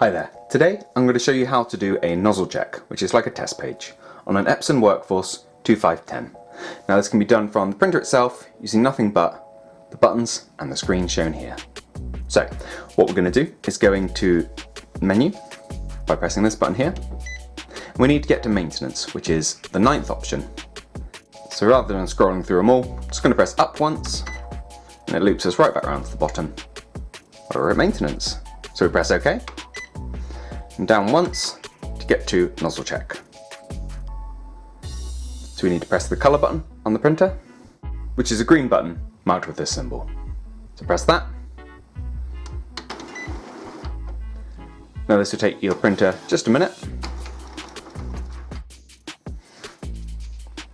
Hi there. Today I'm going to show you how to do a nozzle check, which is like a test page, on an Epson WorkForce 2510. Now this can be done from the printer itself using nothing but the buttons and the screen shown here. So what we're going to do is go into menu by pressing this button here. We need to get to maintenance, which is the 9th option. So rather than scrolling through them all, I'm just going to press up once and it loops us right back around to the bottom. We're at maintenance. So we press OK. And down once to get to nozzle check. So we need to press the colour button on the printer, which is a green button marked with this symbol. So press that. Now this will take your printer just a minute.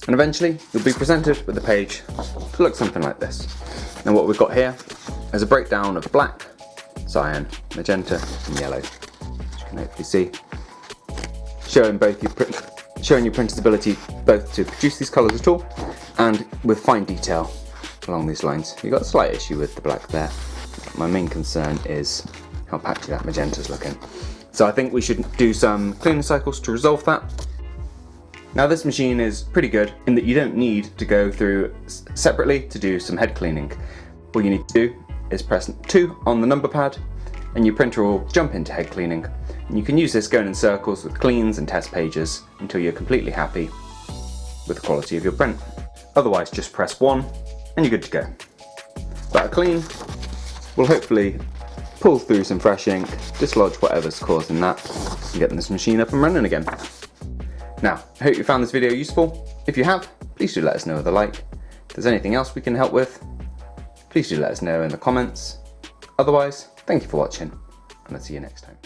And eventually you'll be presented with a page to look something like this. Now what we've got here is a breakdown of black, cyan, magenta and yellow. Hopefully see, showing your printer's ability both to produce these colours at all and with fine detail along these lines. You've got a slight issue with the black there. My main concern is how patchy that magenta's looking. So I think we should do some cleaning cycles to resolve that. Now this machine is pretty good in that you don't need to go through separately to do some head cleaning. All you need to do is press 2 on the number pad and your printer will jump into head cleaning. And you can use this going in circles with cleans and test pages until you're completely happy with the quality of your print. Otherwise just press 1 and you're good to go. But a clean will hopefully pull through some fresh ink, dislodge whatever's causing that, and get this machine up and running again. Now, I hope you found this video useful. If you have, please do let us know with a like. If there's anything else we can help with, please do let us know in the comments. Otherwise, thank you for watching, and I'll see you next time.